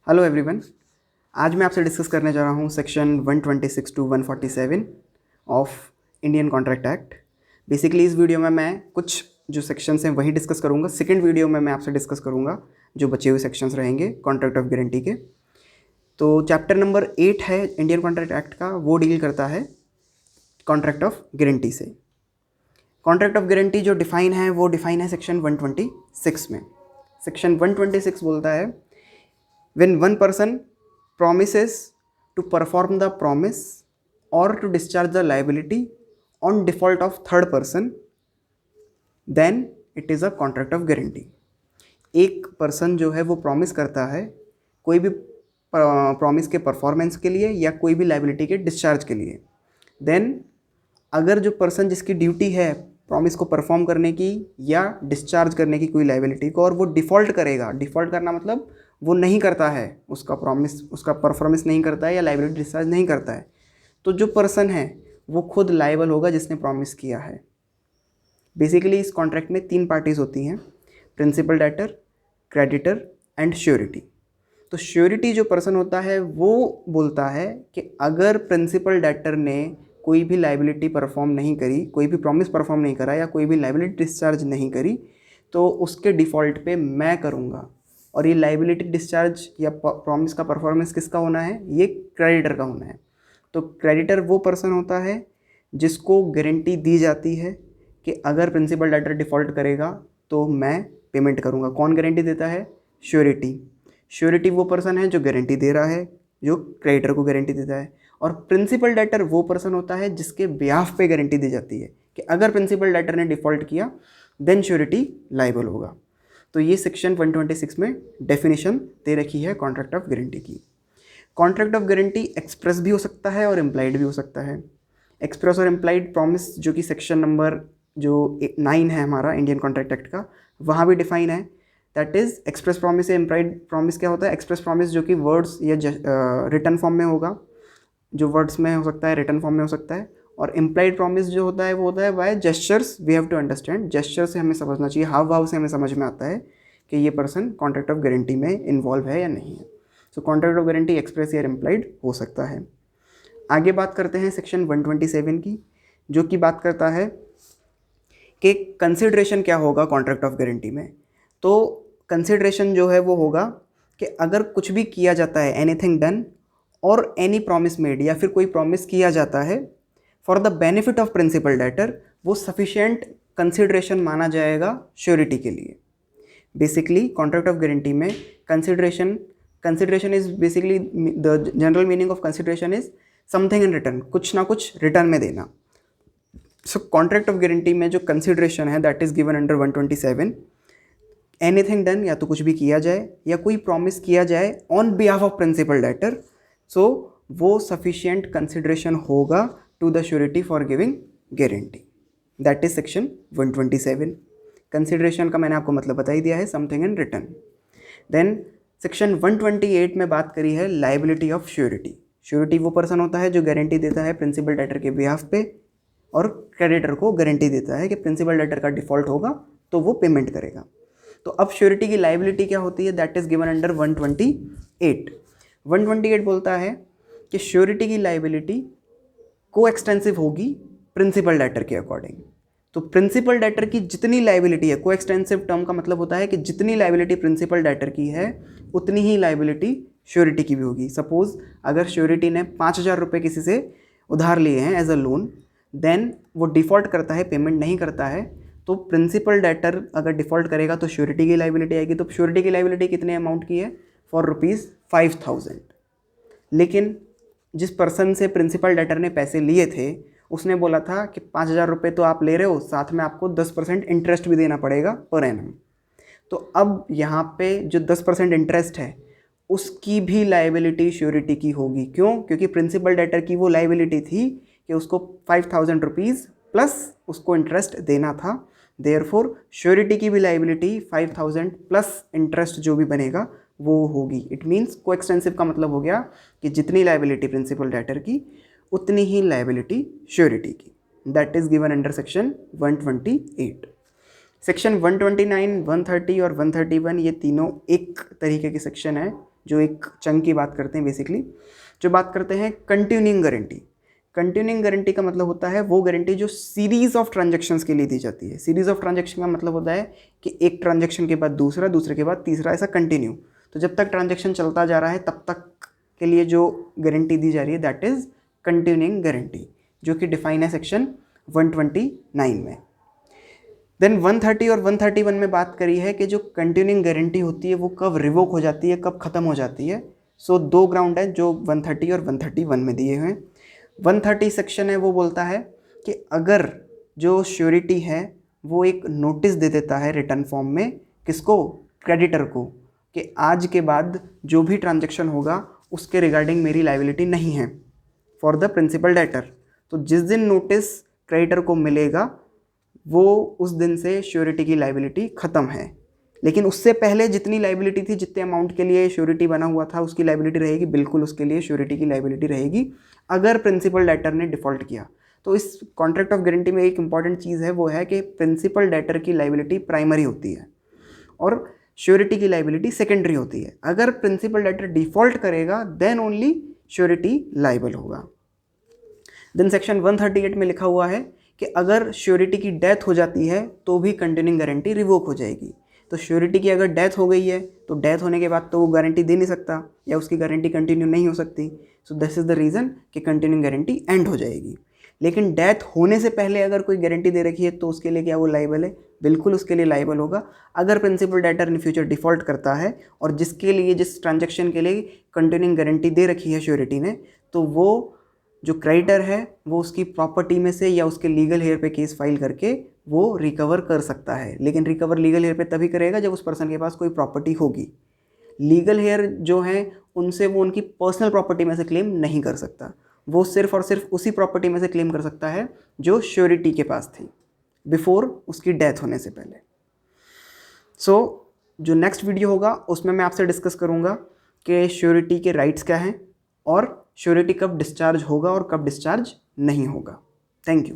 Hello everyone. आज मैं आपसे डिस्कस करने जा रहा हूँ section 126 to 147 of Indian contract act. Basically इस वीडियो में मैं कुछ जो सेक्शंस हैं वही डिस्कस करूँगा। सेकंड वीडियो में मैं आपसे डिस्कस करूँगा जो बचे हुए सेक्शंस रहेंगे कॉन्ट्रैक्ट ऑफ गारंटी के। तो चैप्टर नंबर 8 है इंडियन कॉन्ट्रैक्ट एक्ट का, वो डील करता है कॉन्ट्रैक्ट ऑफ गारंटी से। कॉन्ट्रैक्ट ऑफ गारंटी जो डिफाइन है वो डिफाइन है सेक्शन 126 में। सेक्शन 126 बोलता है when one person promises to perform the promise or to discharge the liability on default of third person, then it is a contract of guarantee। एक person जो है वो प्रॉमिस करता है कोई भी प्रॉमिस के परफॉर्मेंस के लिए या कोई भी लाइबिलिटी के डिस्चार्ज के लिए, देन अगर जो पर्सन जिसकी ड्यूटी है प्रॉमिस को परफॉर्म करने की या डिस्चार्ज करने की कोई लाइबिलिटी को, और वो डिफ़ॉल्ट करेगा, डिफ़ॉल्ट करना मतलब वो नहीं करता है, उसका प्रॉमिस उसका परफॉर्मेंस नहीं करता है या लाइबिलिटी डिस्चार्ज नहीं करता है, तो जो पर्सन है वो खुद लाइबल होगा जिसने प्रॉमिस किया है। बेसिकली इस कॉन्ट्रैक्ट में 3 पार्टीज़ होती हैं, principal debtor, creditor and surety. तो श्योरिटी जो पर्सन होता है वो बोलता है कि अगर प्रिंसिपल डेटर ने कोई भी लाइबिलिटी परफॉर्म नहीं करी, कोई भी प्रॉमिस परफॉर्म नहीं करा या कोई भी लाइबिलिटी डिस्चार्ज नहीं करी, तो उसके डिफ़ॉल्ट पे मैं करूँगा। और ये लाइबिलिटी डिस्चार्ज या प्रॉमिस का परफॉर्मेंस किसका होना है? ये क्रेडिटर का होना है। तो क्रेडिटर वो पर्सन होता है जिसको गारंटी दी जाती है कि अगर प्रिंसिपल डेटर डिफ़ॉल्ट करेगा तो मैं पेमेंट करूँगा। कौन गारंटी देता है? श्योरिटी। श्योरिटी वो पर्सन है जो गारंटी दे रहा है, जो क्रेडिटर को गारंटी देता है। और प्रिंसिपल डेटर वो पर्सन होता है जिसके बिहाफ पे गारंटी दी जाती है कि अगर प्रिंसिपल डेटर ने डिफ़ॉल्ट किया देन श्योरिटी लाइबल होगा। तो ये सेक्शन 126 में डेफिनेशन दे रखी है कॉन्ट्रैक्ट ऑफ गारंटी की। कॉन्ट्रैक्ट ऑफ गारंटी एक्सप्रेस भी हो सकता है और इम्प्लाइड भी हो सकता है। एक्सप्रेस और इम्प्लाइड प्रॉमिस जो कि सेक्शन नंबर जो 9 है हमारा इंडियन कॉन्ट्रैक्ट एक्ट का, वहाँ भी डिफाइन है। दैट इज़ एक्सप्रेस प्रॉमिस या इम्प्लाइड प्रॉमिस क्या होता है? एक्सप्रेस प्रॉमिस जो कि वर्ड्स या रिटर्न फॉर्म में होगा, जो वर्ड्स में हो सकता है, रिटर्न फॉर्म में हो सकता है। और इम्प्लाइड प्रॉमिस जो होता है वो होता है by gestures. We have to understand, gesture से हमें समझना चाहिए, हाव भाव से हमें समझ में आता है कि ये पर्सन कॉन्ट्रैक्ट ऑफ गारंटी में इन्वॉल्व है या नहीं है। सो कॉन्ट्रैक्ट ऑफ गारंटी एक्सप्रेस या इम्प्लाइड हो सकता है। आगे बात करते हैं सेक्शन 127 की, जो कि बात करता है कि कंसिडरेशन क्या होगा कॉन्ट्रैक्ट ऑफ गारंटी में। तो कंसिडरेशन जो है वो होगा कि अगर कुछ भी किया जाता है, एनीथिंग डन और एनी प्रॉमिस मेड, या फिर कोई प्रॉमिस किया जाता है for the benefit of principal debtor, वो सफिशिएंट कंसिडरेशन माना जाएगा श्योरिटी के लिए। बेसिकली कॉन्ट्रैक्ट ऑफ गारंटी में consideration is basically the general meaning of consideration is something in return, कुछ ना कुछ रिटर्न में देना। सो कॉन्ट्रैक्ट ऑफ गारंटी में जो कंसिडरेशन है that is given under 127। Anything done, या तो कुछ भी किया जाए या कोई प्रॉमिस किया जाए on behalf of principal debtor, so वो सफिशिएंट कंसिडरेशन होगा to the surety for giving guarantee. That is section 127। Consideration का मैंने आपको मतलब बता ही दिया है, something in return. Then section 128 में बात करी है लाइबिलिटी ऑफ श्योरिटी। श्योरिटी वो पर्सन होता है जो गारंटी देता है प्रिंसिपल डेटर के बिहाफ पे और क्रेडिटर को गारंटी देता है कि प्रिंसिपल डेटर का डिफ़ॉल्ट होगा तो वो पेमेंट करेगा। तो अब श्योरिटी की लाइबिलिटी क्या होती है? That is given under 128। 128 बोलता है कि श्योरिटी की लाइबिलिटी को एक्सटेंसिव होगी प्रिंसिपल डेटर के अकॉर्डिंग। तो प्रिंसिपल डेटर की जितनी लाइबिलिटी है, को एक्सटेंसिव टर्म का मतलब होता है कि जितनी लाइबिलिटी प्रिंसिपल डेटर की है उतनी ही लाइबिलिटी श्योरिटी की भी होगी। सपोज अगर श्योरिटी ने 5,000 रुपये किसी से उधार लिए हैं एज अ लोन, देन वो डिफ़ॉल्ट करता है, पेमेंट नहीं करता है, तो प्रिंसिपल डेटर अगर डिफ़ॉल्ट करेगा तो श्योरिटी की लाइबिलिटी आएगी। तो श्योरिटी की लाइबिलिटी कितने अमाउंट की है? फॉर ₹5,000। लेकिन जिस पर्सन से प्रिंसिपल डेटर ने पैसे लिए थे उसने बोला था कि 5,000 रुपये तो आप ले रहे हो, साथ में आपको 10% इंटरेस्ट भी देना पड़ेगा पर एनम। तो अब यहाँ पे जो 10% इंटरेस्ट है उसकी भी लाइबिलिटी श्योरिटी की होगी। क्यों? क्योंकि प्रिंसिपल डेटर की वो लाइबिलिटी थी कि उसको 5,000 रुपीज़ प्लस उसको इंटरेस्ट देना था। देयरफॉर श्योरिटी की भी लाइबिलिटी 5,000 प्लस इंटरेस्ट जो भी बनेगा वो होगी। इट मीन्स को एक्सटेंसिव का मतलब हो गया कि जितनी लाइबिलिटी प्रिंसिपल डेटर की उतनी ही लाइबिलिटी श्योरिटी की। That is given under section 128। Section 129, 130 और 131 ये तीनों एक तरीके के सेक्शन है जो एक चंक की बात करते हैं बेसिकली, जो बात करते हैं कंटिन्यूइंग गारंटी। कंटिन्यूइंग गारंटी का मतलब होता है वो गारंटी जो सीरीज ऑफ ट्रांजैक्शंस के लिए दी जाती है। सीरीज ऑफ ट्रांजैक्शन का मतलब होता है कि एक ट्रांजैक्शन के बाद दूसरा, दूसरे के बाद तीसरा, ऐसा कंटिन्यू। तो जब तक ट्रांजैक्शन चलता जा रहा है तब तक के लिए जो गारंटी दी जा रही है दैट इज़ कंटिन्यूइंग गारंटी, जो कि डिफाइन है सेक्शन 129 में। देन 130 और 131 में बात करी है कि जो कंटिन्यूइंग गारंटी होती है वो कब रिवोक हो जाती है, कब ख़त्म हो जाती है। सो दो ग्राउंड है जो 130 और 131 में दिए हुए हैं। 130 सेक्शन है वो बोलता है कि अगर जो श्योरिटी है वो एक नोटिस दे देता है रिटर्न फॉर्म में, किसको, क्रेडिटर को, कि आज के बाद जो भी ट्रांजैक्शन होगा उसके रिगार्डिंग मेरी लायबिलिटी नहीं है फॉर द प्रिंसिपल डेटर। तो जिस दिन नोटिस क्रेडिटर को मिलेगा वो उस दिन से श्योरिटी की लायबिलिटी ख़त्म है। लेकिन उससे पहले जितनी लायबिलिटी थी, जितने अमाउंट के लिए श्योरिटी बना हुआ था, उसकी लायबिलिटी रहेगी, बिल्कुल उसके लिए श्योरिटी की लायबिलिटी रहेगी अगर प्रिंसिपल डेटर ने डिफ़ॉल्ट किया। तो इस कॉन्ट्रैक्ट ऑफ गारंटी में एक इंपॉर्टेंट चीज़ है वो है कि प्रिंसिपल डेटर की लायबिलिटी प्राइमरी होती है और श्योरिटी की लायबिलिटी सेकेंडरी होती है। अगर प्रिंसिपल डेटर डिफ़ॉल्ट करेगा देन ओनली श्योरिटी लायबल होगा। देन सेक्शन 138 में लिखा हुआ है कि अगर श्योरिटी की डेथ हो जाती है तो भी कंटिन्यूइंग गारंटी रिवोक हो जाएगी। तो श्योरिटी की अगर डेथ हो गई है तो डेथ होने के बाद तो वो गारंटी दे नहीं सकता या उसकी गारंटी कंटिन्यू नहीं हो सकती। So this is the reason कि कंटिन्यूइंग गारंटी एंड हो जाएगी। लेकिन डेथ होने से पहले अगर कोई गारंटी दे रखी है तो उसके लिए क्या वो लायबल है? बिल्कुल उसके लिए लायबल होगा। अगर principal debtor in future default करता है और जिसके लिए, जिस ट्रांजैक्शन के लिए कंटिन्यूइंग गारंटी दे रखी है श्योरिटी ने, तो वो जो क्रेडिटर है वो उसकी प्रॉपर्टी में से या उसके लीगल हेयर पे केस फाइल करके वो रिकवर कर सकता है। लेकिन रिकवर लीगल हेयर पे तभी करेगा जब उस पर्सन के पास कोई प्रॉपर्टी होगी। लीगल हेयर जो हैं उनसे वो उनकी पर्सनल प्रॉपर्टी में से क्लेम नहीं कर सकता, वो सिर्फ और सिर्फ उसी प्रॉपर्टी में से क्लेम कर सकता है जो श्योरिटी के पास थी बिफोर उसकी डेथ होने से पहले। सो जो नेक्स्ट वीडियो होगा उसमें मैं आपसे डिस्कस करूँगा कि श्योरिटी के राइट्स क्या हैं और श्योरिटी कब डिस्चार्ज होगा और कब डिस्चार्ज नहीं होगा। Thank you.